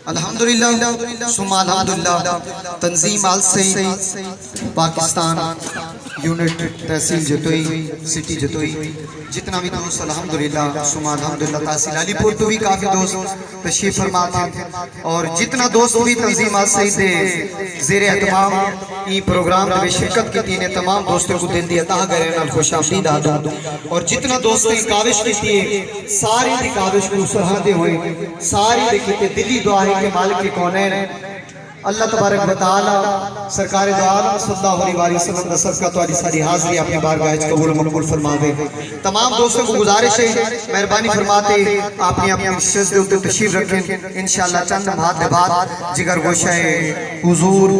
الحمدللہ ثم الحمدللہ تنظیم آل سعید پاکستان یونٹ تحصیل جتوئی سٹی جتوئی جتنا بھی دوست الحمدللہ ثم الحمدللہ تحصیل علی پور تو بھی کافی دوست تشریف فرماتے ہیں اور جتنا دوست بھی تنظیم آل سعید دے زیر اہتمام یہ پروگرام میں شرکت کی تین تمام دوستوں کو دل دی عطا کریں خوش آمدید آدھا اور جتنا دوستوں کی کاوش کی تھی ساری دی کاوش کو سرحاندے ہوئے ساری دیکھتے دلی دعا ہے کہ مالک کے کونین اللہ تبارک و تعالی سرکار دو عالم صلی اللہ علیہ وسلم نصر کا تواری ساری حاضری اپنے بارگاہ قبول مقبول فرما دے تمام دوستوں کو گزارش ہے مہربانی فرماتے آپ نے اپنے شہز دے اتر تشریف رکھیں انشاءاللہ چند لمحات دے بعد جگر گوشہ حضور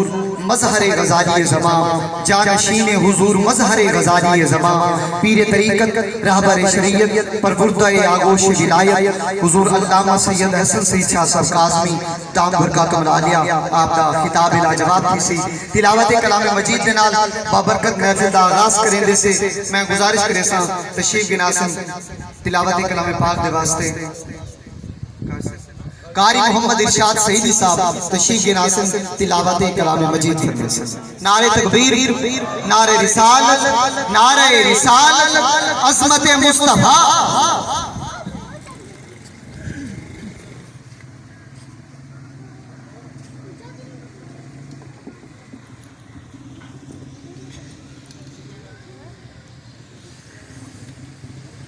مظہر غزالی زمان جانشین حضور مظہر غزالی زمان پیر طریقت رہبر شریعت پروردہ آگوش ولایت حضور علامہ سید حسن سید شاہ صاحب قاسمی دام برکاتم العالیہ آپ دا خطاب لاجواب کی سی تلاوت کلام مجید دنال بابرکت محفل دا آغاز کریں دے سے میں گزارش کریں سا تشریف گناسن تلاوت کلام پاک دے واسطے قاری محمد ارشاد سعیدی صاحب تشریف گناسن تلاوت کلام مجید فرمائے سے نعرہ تکبیر نعرہ رسالت نعرہ رسالت عظمت مصطفیٰ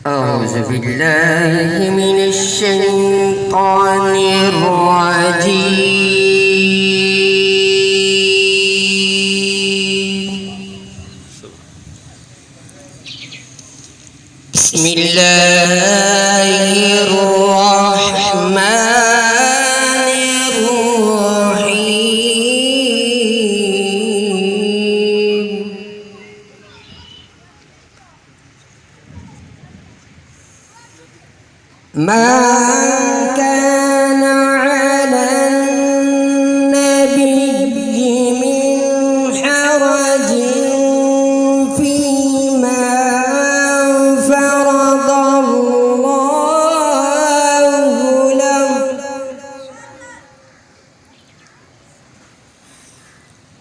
أعوذ بالله من الشيطان الرجيم بسم الله الرحمن ما كان على النبي من حرج فيما فرض الله له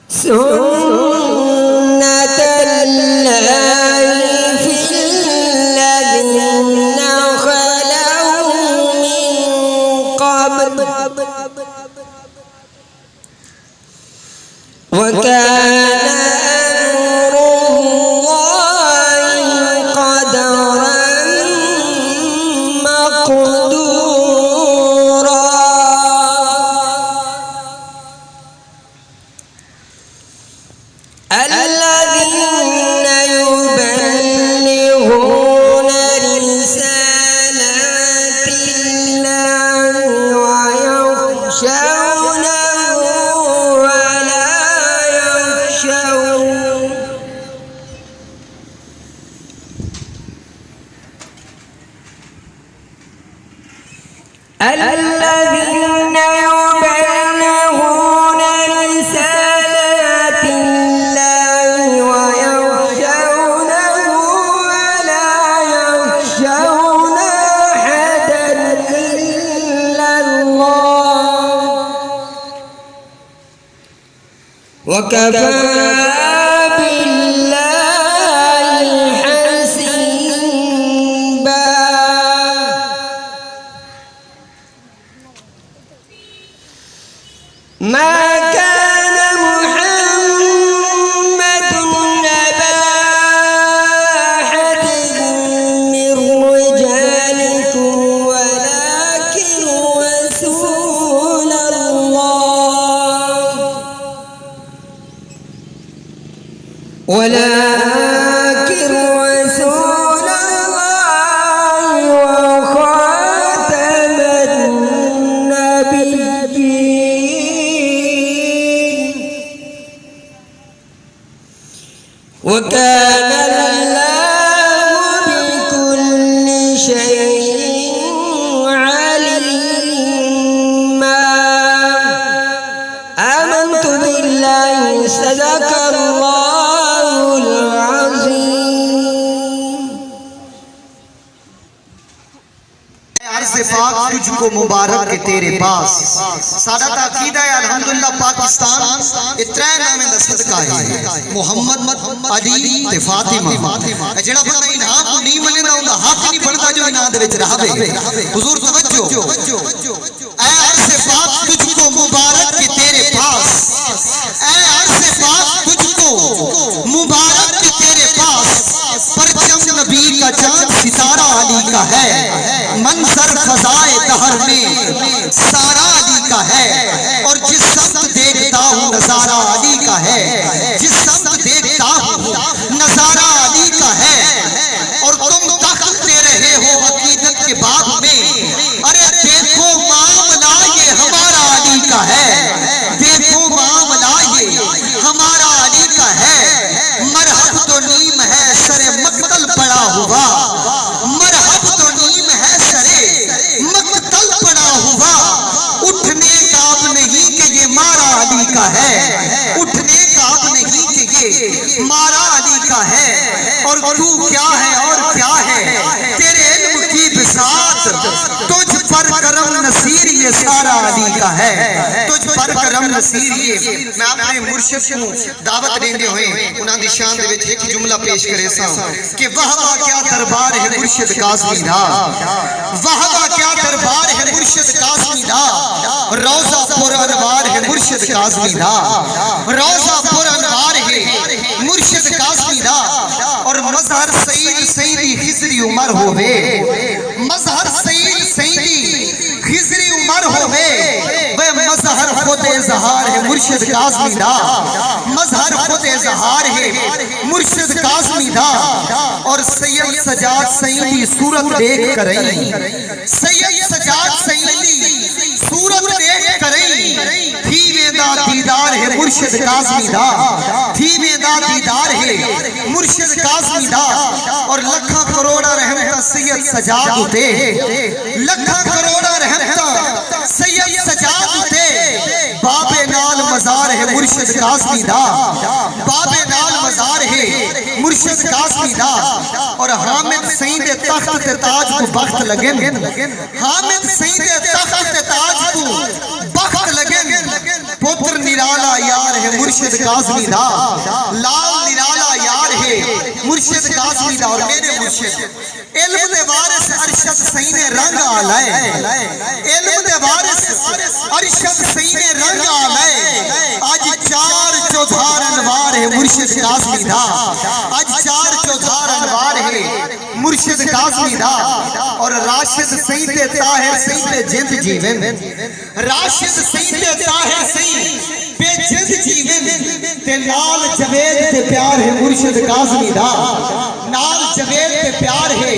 سنة الله في الذين وكان أمر الله قدرا مقدورا الذين يبلغون رسالات الله ويخشونه ولا يخشون الذين يبلغون رسالات الله ويخشونه ولا يخشون أحدا إلا الله وكفى بالله حسيبا ما كان محمد أبا أحد من رجالكم ولكن رسول الله وخاتم النبيين وكان الله بكل شيء عليما آمنت بالله صدق الله العظيم عرض اتفاق تجھ کو مبارک کے تیرے پاس سادہ عقیدہ ہے الحمدللہ پاکستان اترے نامے دا صدقہ ہے محمد علی تے فاطمہ جڑا بندہ انہاں کو نہیں منے دا ہوندا حق نہیں بندا جو انہاں دے وچ رہے حضور توجہ اے عرش پاک تجھ کو مبارک کے تیرے پاس اے عرش پاک تجھ کو مبارک کے تیرے پاس پرچم نبی کا چاند ستارہ علی کا ہے منظر فضائے دہر میں سارا علی کا ہے اور جس سمت دیکھتا ہوں نظارہ علی کا ہے جس سمت دیکھتا ہوں نظارہ علی کا ہے اور تم تختے رہے ہو عقیدت کے باب میں ارے دیکھو معاملہ یہ ہمارا علی کا ہے دیکھو معاملہ یہ ہمارا علی کا ہے مرحب تو نیم ہے سر مقتل پڑا ہوا مرحب تو نیم ہے سر مقتل پڑا ہوا اٹھنے کا اب نہیں کہ یہ مارا علی کا ہے اٹھنے کا اب نہیں کہ یہ مارا علی کا ہے اور تو کیا ہے اور کیا ہے تیرے علم کی بساط تجھ پر کرم نصیر یہ سارا علی کا ہے تجھ پر کرم نصیر یہ میں اپنے مرشد کو دعوت دیندے ہوئے انہاں دی شان دے وچ ایک جملہ پیش کرے ساں کہ وہاں کیا دربار ہے مرشد کاظمی دا وہاں کیا دربار ہے مرشد کاظمی دا روضہ پر انوار ہے مرشد کاظمی دا روضہ پر انوار ہے مرشد کاظمی دا اور مظہر سعید سیدی خضری عمر ہوئے مظہر سعید سیدی خضری عمر ہوئے وہ مظہر خود اظہار ہے مرشد کاظمی دا مظہر خود اظہار ہے مرشد کاظمی دا اور سید سجاد سیدی صورت دیکھ کریں سید سجاد سیدی صورت دیکھ کریں تھی ویدہ دیدار ہے مرشد کاظمی دا تھی ویدہ دیدار ہے مرشد کاظمی دا اور لکھا کروڑا رحمتہ سید سجاد ہوتے لکھا کروڑا رحمتہ سید سجاد ہوتے باب نال مزار ہے مرشد کاظمی دا باب نال مزار ہے مرشد کاظمی دا اور حامد سعید تخت تے تاج کو بخت لگن حامد سعید تخت تے تاج کو بخت لگن پتر نرالا یار ہے مرشد کاظمی دا لال نرالا یار ہے مرشد کاظمی دا اور میرے مرشد علم دے وارث ارشد سین رنگ آلائے علم دے وارث ارشد سین رنگ آلائے آج چار چودھار انوار ہے مرشد کاظمی دا آج چار چودھار انوار ہے مرشد کاظمی دا اور راشد سید طاہر سید جند جیون راشد سید طاہر سید بے جند جیون تے نال جوید تے پیار ہے مرشد کاظمی دا نال جوید تے پیار ہے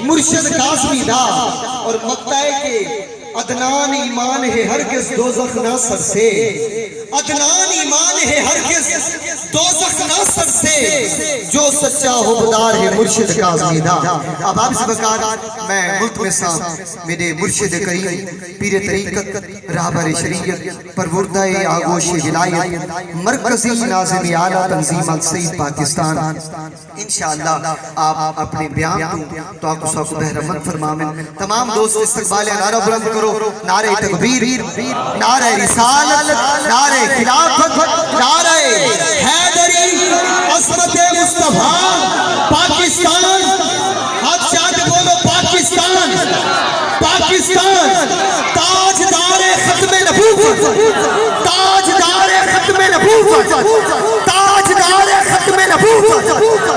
مرشد کاظمی دا اور مقطع کہ عدنان ایمان ہے ہرگز دوزخ نہ سر سے عدنان ایمان ہے ہرگز دوزخ نہ سر سے جو سچا حبدار ہے مرشد کاظمی دا اب آپ سے بکار میں ملک میں سام میرے مرشد کریم پیر طریقت رہبر شریعت پروردہ آگوش ولایت مرکزی ناظم اعلیٰ تنظیم السید پاکستان انشاءاللہ آپ اپنے بیان تو آپ کو سوک بہرمند فرمامن تمام دوست استقبال نعرہ بلند کرو نعرہ تکبیر نعرہ رسالت نعرہ خلافت نعرہ حیدری عظمت مصطفیٰ پاکستان ہاتھ چاہت بولو پاکستان پاکستان تاجدار ختم نبوت تاجدار ختم نبوت تاجدار ختم نبوت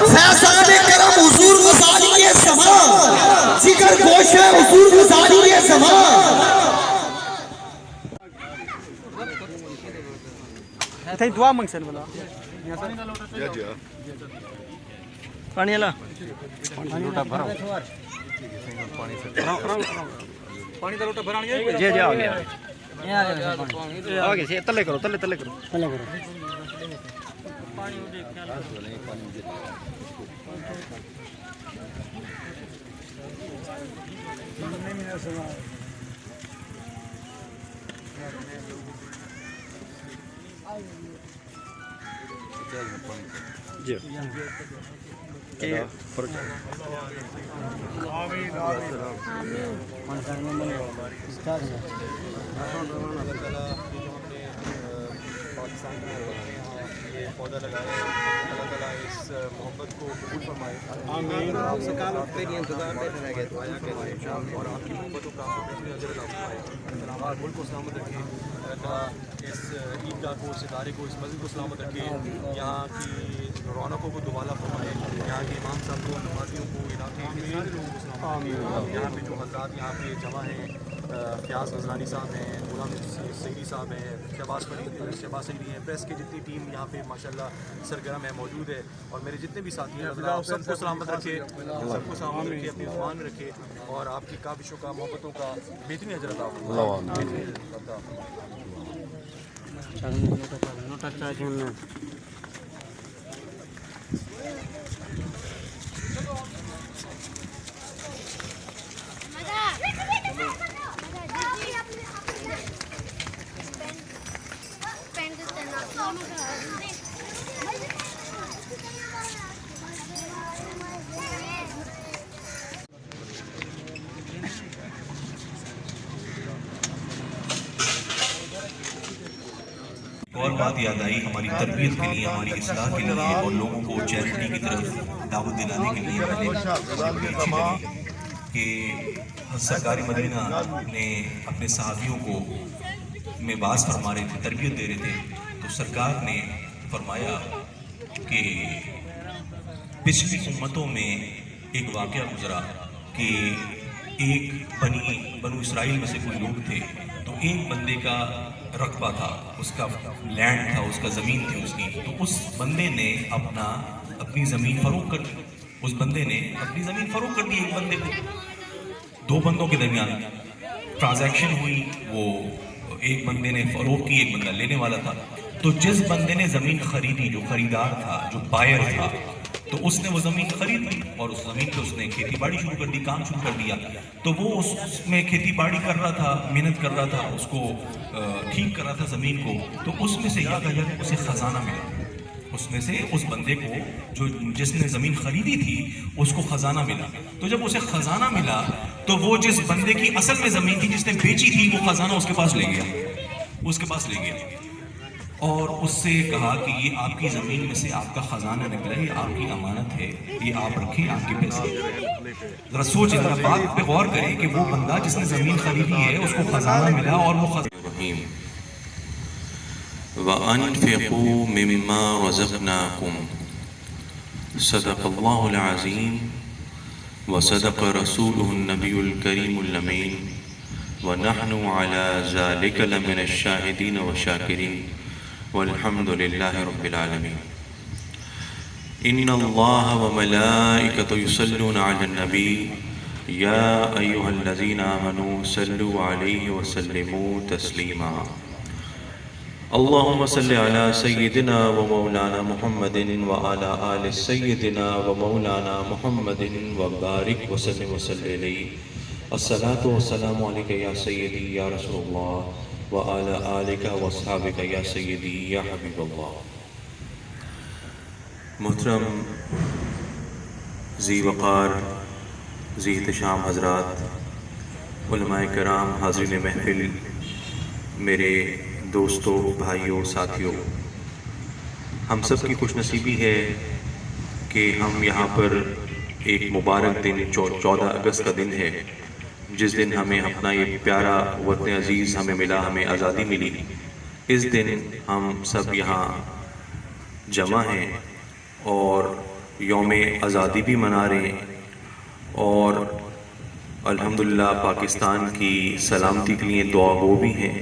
فیضان کرم حضور غزالی زمان جگر گوش حضور غزالی زمان تھے دعا منگ سن بلا پانی والا پانی لوٹا بھرا پانی کا لوٹا بھرا جی جی آ گیا آ گیا تلے کرو تلے تلے کرو تلے کرو پانی جی پودا لگایا ہے اللہ تعالیٰ اس محبت کو قبول فرمائے آمین آپ سے کام پہ نہیں انتظار میں رہ گئے تو آیا کہ شام اور آپ کی محبتوں کا بہترین اجر عطا فرمائے ہمارے ملک کو سلامت رکھے اللہ تعالیٰ اس عیدگاہ کو اس ادارے کو اس مسجد کو سلامت رکھے یہاں کی رونقوں کو دوبالا فرمائے یہاں کے امام صاحب کو نمازیوں کو علاقے کے سارے لوگوں کو سلامت رکھے یہاں پہ جو حضرات یہاں پہ جمع ہیں فیاض غزنانی صاحب ہیں غلام سعیدی صاحب ہیں شہباز سعیدی ہیں پریس کی جتنی ٹیم یہاں پہ ماشاءاللہ سرگرم ہے موجود ہے اور میرے جتنے بھی ساتھی ہیں اللہ سب کو سلامت رکھے سب کو سلامت رکھے اپنی زبان میں رکھے اور آپ کی کاوشوں کا محبتوں کا بہترین اجر عطا فرمائے اور بات یاد آئی ہماری تربیت کے لیے ہماری اصلاح کے لیے اور لوگوں کو چیریٹی کی طرف دعوت دلانے کے لیے کہ سرکاری مدینہ نے اپنے صحابیوں کو میں باز فرما رہے تھے تربیت دے رہے تھے تو سرکار نے فرمایا کہ پچھلی امتوں میں ایک واقعہ گزرا کہ ایک بنو اسرائیل میں سے کوئی لوگ تھے تو ایک بندے کا رقبہ تھا اس کا لینڈ تھا اس کا زمین تھی اس کی تو اس بندے نے اپنی زمین فروخت کر دی اس بندے نے اپنی زمین فروخت کر دی ایک بندے کو دو بندوں کے درمیان ٹرانزیکشن ہوئی وہ ایک بندے نے فروخت کی ایک بندہ لینے والا تھا تو جس بندے نے زمین خریدی جو خریدار تھا جو بائر تھا تو اس نے وہ زمین خرید لی اور اس زمین پہ اس نے کھیتی باڑی شروع کر دی کام شروع کر دیا تو وہ اس میں کھیتی باڑی کر رہا تھا محنت کر رہا تھا اس کو ٹھیک کر رہا تھا زمین کو تو اس میں سے یاد آیا کہ اسے خزانہ ملا اس میں سے اس بندے کو جس نے زمین خریدی تھی اس کو خزانہ ملا تو جب اسے خزانہ ملا تو وہ جس بندے کی اصل میں زمین تھی جس نے بیچی تھی وہ خزانہ اس کے پاس لے گیا اور اس سے کہا کہ یہ آپ کی زمین میں سے آپ کا خزانہ نکلا یہ آپ کی امانت ہے یہ آپ رکھیں آپ کے پیسے ذرا سوچیں ذرا بات پہ غور کریں کہ وہ بندہ جس نے زمین خریدی ہے اس کو خزانہ ملا اور وہ الرحیم وَأَنفِقُوا مِمَّا رَزَقْنَاكُمْ صدق اللہ العظیم وصدق رسولہ النبی الکریم الامین ونحن على ذلك لمن الشاہدین والشاکرین والحمد للہ رب العالمین ان اللہ وملائکۃ یصلون علی النبی یا ایہا الذین آمنوا صلوا علیہ وسلموا تسلیما اللہم صل علی سیدنا و مولانا محمد وعلی آل سیدنا و مولانا محمد وبارک وسلم وصلی علیہ الصلاة والسلام علیکہ یا سیدی یا رسول اللہ وعلی آلکہ واصحابکہ یا سیدی یا حبیب اللہ محترم ذی وقار ذی احتشام حضرات علماء کرام حاضرین محفل میرے دوستوں بھائیوں ساتھیوں ہم سب کی خوش نصیبی ہے کہ ہم یہاں پر ایک مبارک دن 14 اگست کا دن ہے جس دن ہمیں اپنا یہ پیارا وطن عزیز ہمیں ملا ہمیں آزادی ملی اس دن ہم سب یہاں جمع ہیں اور یوم آزادی بھی منا رہے ہیں اور الحمدللہ پاکستان کی سلامتی کے لیے دعا گو بھی ہیں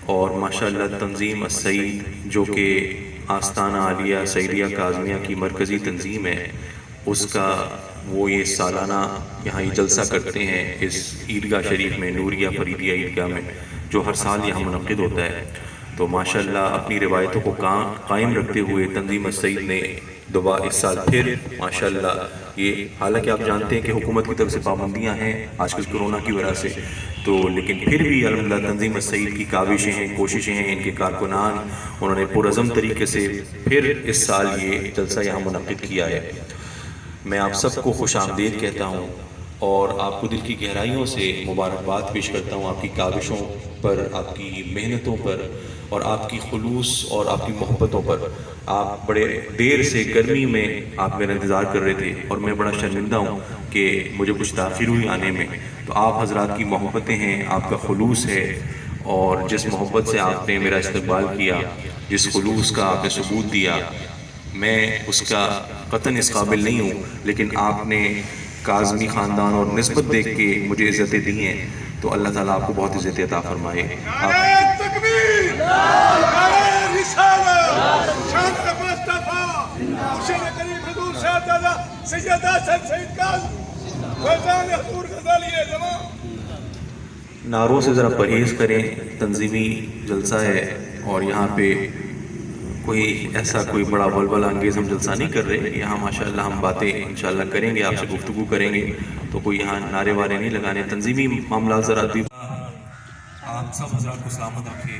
اور ماشاءاللہ تنظیم السعید جو کہ آستانہ عالیہ سعیدیہ کاظمیہ کی مرکزی تنظیم ہے اس کا وہ یہ سالانہ یہاں یہ جلسہ کرتے ہیں اس عیدگاہ شریف میں نوریہ فریدیہ عیدگاہ میں جو ہر سال یہاں منعقد ہوتا ہے تو ماشاءاللہ اپنی روایتوں کو قائم رکھتے ہوئے تنظیم السعید نے دعا اس سال پھر ماشاءاللہ یہ حالانکہ آپ جانتے ہیں کہ حکومت کی طرف سے پابندیاں ہیں آج کل کرونا کی وجہ سے تو لیکن پھر بھی الحمدللہ تنظیم السعید کی کاوشیں ہیں کوششیں ہیں ان کے کارکنان انہوں نے پرعزم طریقے سے پھر اس سال یہ جلسہ یہاں منعقد کیا ہے میں آپ سب کو خوش آمدید کہتا ہوں اور آپ کو دل کی گہرائیوں سے مبارکباد پیش کرتا ہوں آپ کی کاوشوں پر، آپ کی محنتوں پر اور آپ کی خلوص اور آپ کی محبتوں پر۔ آپ بڑے دیر سے گرمی میں آپ میرا انتظار کر رہے تھے اور میں بڑا شرمندہ ہوں کہ مجھے کچھ تاخیر ہوئی آنے میں، تو آپ حضرات کی محبتیں ہیں، آپ کا خلوص ہے، اور جس محبت سے آپ نے میرا استقبال کیا، جس خلوص کا آپ نے ثبوت دیا، میں اس کا قطعاً اس قابل نہیں ہوں، لیکن آپ نے کاظمی خاندان اور نسبت دیکھ کے مجھے عزتیں دی ہیں، تو اللہ تعالیٰ آپ کو بہت عزت عطا فرمائے۔ نعروں سے ذرا پرہیز کریں، تنظیمی جلسہ ہے اور یہاں پہ کوئی بڑا ولولہ انگیز ہم جلسہ نہیں کر رہے، یہاں ماشاءاللہ ہم باتیں انشاءاللہ کریں گے، آپ سے گفتگو کریں گے، تو کوئی یہاں نعرے وارے نہیں لگانے، تنظیمی معاملات ذرا دی۔ آپ سب حضرات کو سلامت رکھے،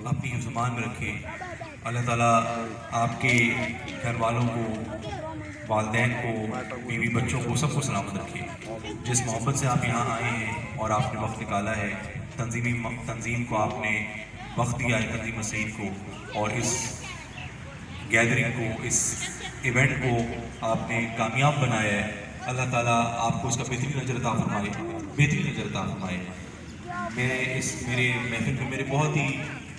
اپنی زبان میں رکھے، اللہ تعالیٰ آپ کے گھر والوں کو، والدین کو، بیوی بچوں کو، سب کو سلامت رکھے۔ جس محبت سے آپ یہاں آئے ہیں اور آپ نے وقت نکالا ہے، تنظیم کو آپ نے وقت دیا ہے، تنظیم سعید کو، اور اس گیدرنگ کو، اس ایونٹ کو آپ نے کامیاب بنایا ہے۔ اللہ تعالیٰ آپ کو اس کا بہترین اجر عطا فرمائے، بہترین اجر عطا فرمائے۔ میرے محفل میں میرے بہت ہی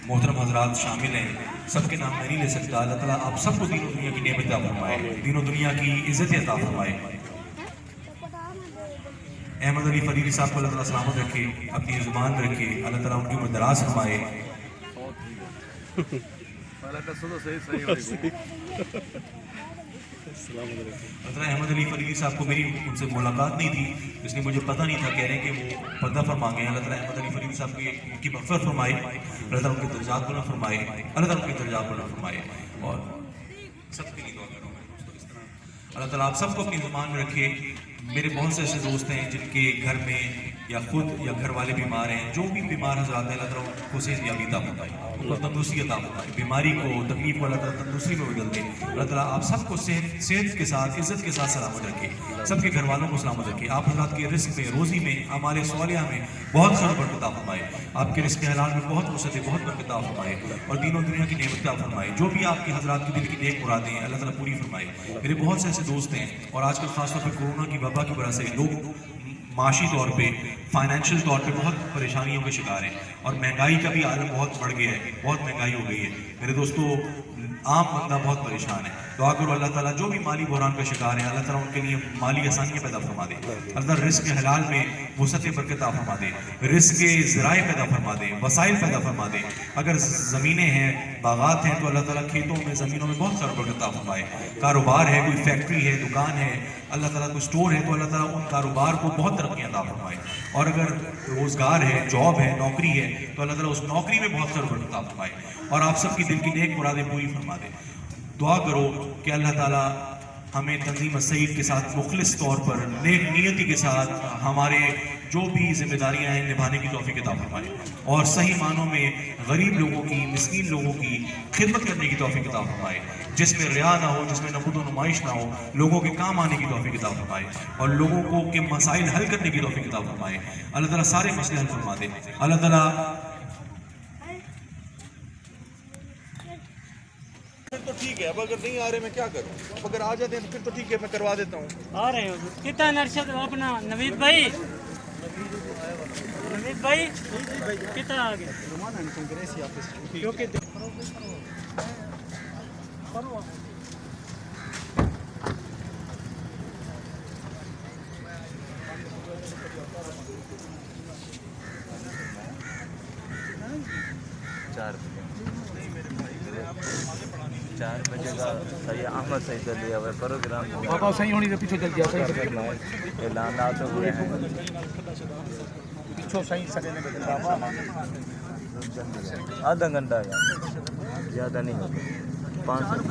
محترم حضرات شامل ہیں، سب کے نام میں نہیں لے سکتا۔ اللہ تعالیٰ آپ سب کو دین و دنیا کی نعمت عطا فرمائے، دین و دنیا کی عزت عطا فرمائے۔ احمد علی فریدی صاحب کو اللہ تعالیٰ سلامت رکھے، اپنی زبان میں رکھے، اللہ تعالیٰ ان کی عمر دراز فرمائے۔ حضرت احمد علی فریدی صاحب کو میری ان سے ملاقات نہیں تھی، اس لیے مجھے پتہ نہیں تھا، کہہ رہے ہیں کہ وہ پردہ فرما گئے ہیں۔ اللہ تعالیٰ احمد علی فریدی صاحب کی مغفرت فرمائے، اللہ تعالیٰ ان کے درجات بلند فرمائے، اللہ تعالیٰ ان کے درجات بلند فرمائے، اور سب کے لیے دعا کروں میں دوستوں اس طرح اللہ تعالیٰ آپ سب کو اپنی زبان میں رکھے۔ میرے بہت سے ایسے دوست ہیں جن کے گھر میں یا خود یا گھر والے بیمار ہیں، جو بھی بیمار حضرات ہیں اللہ تعالیٰ ان کو صحت یابی عطا فرمائے، ان کو تندرستی عطا فرمائے، بیماری کو، تکلیف کو اللہ تعالیٰ تندرستی میں بدل دے۔ اللہ تعالیٰ آپ سب کو صحت کے ساتھ، عزت کے ساتھ سلامت رکھے، سب کے گھر والوں کو سلامت رکھے۔ آپ حضرات کے رزق میں، روزی میں، اعمال صالحہ میں بہت خیر و برکت عطا فرمائے، آپ کے رزق حلال میں بہت وسعت، بہت برکت عطا فرمائے، اور دین و دنیا کی نعمت عطا فرمائے۔ جو بھی آپ کے حضرات کی دل کی نیک مرادیں ہیں اللہ تعالیٰ پوری فرمائے۔ میرے بہت سے ایسے دوست ہیں، اور آج کل خاص طور پہ کورونا کی وبا کی وجہ سے لوگ معاشی طور پہ، فائنینشیل طور پہ بہت پریشانیوں کے شکار ہیں، اور مہنگائی کا بھی عالم بہت بڑھ گیا ہے، بہت مہنگائی ہو گئی ہے۔ میرے دوستو، عام بندہ بہت پریشان ہے، دعا کرو اللہ تعالیٰ جو بھی مالی بحران کا شکار ہے اللہ تعالیٰ ان کے لیے مالی آسانیاں پیدا فرما دے، اللہ تعالیٰ رزق حلال میں وسعت برکت عطا فرما دے، رزق ذرائع پیدا فرما دے، وسائل پیدا فرما دے۔ اگر زمینیں ہیں، باغات ہیں، تو اللہ تعالیٰ کھیتوں میں، زمینوں میں بہت خیر و برکت عطا فرمائے۔ کاروبار ہے، کوئی فیکٹری ہے، دکان ہے، اللہ تعالیٰ کوئی سٹور ہے، تو اللہ تعالیٰ ان کاروبار کو بہت ترقی عطا فرمائے۔ اور اگر روزگار ہے، جاب ہے، نوکری ہے، تو اللہ تعالیٰ اس نوکری میں بہت خیر و برکت عطا فرمائے، اور آپ سب کی دل کی نیک مرادیں پوری فرما دے۔ دعا کرو کہ اللہ تعالیٰ ہمیں تنظیم السعید کے ساتھ مخلص طور پر، نیک نیتی کے ساتھ ہمارے جو بھی ذمہ داریاں ہیں نبھانے کی توفیق عطا فرمائے، اور صحیح معنوں میں غریب لوگوں کی، مسکین لوگوں کی خدمت کرنے کی توفیق عطا فرمائے، جس میں ریا نہ ہو، جس میں نمود و نمائش نہ ہو، لوگوں کے کام آنے کی توفیق عطا فرمائے، اور لوگوں کو کے مسائل حل کرنے کی توفیق عطا فرمائے۔ اللہ تعالیٰ سارے مسئلے حل فرما دے۔ اللہ تعالیٰ تو ٹھیک ہے، اب اگر نہیں آ رہے میں کیا کروں؟ اب اگر آ جاتے ہیں تو پھر تو ٹھیک ہے، میں کروا دیتا ہوں۔ آ رہے ہو کتنا نرشد اپنا نوید بھائی، نوید بھائی کتنا آگے چار بجے کا سید احمد سعید علی اور پروگرام بابا صحیح ہونے سے پیچھے چل گیا، صحیح اعلانات ہوئے ہیں، پیچھے صحیح سگے آدھا گھنٹہ یا زیادہ نہیں ہوگا، 5 منٹ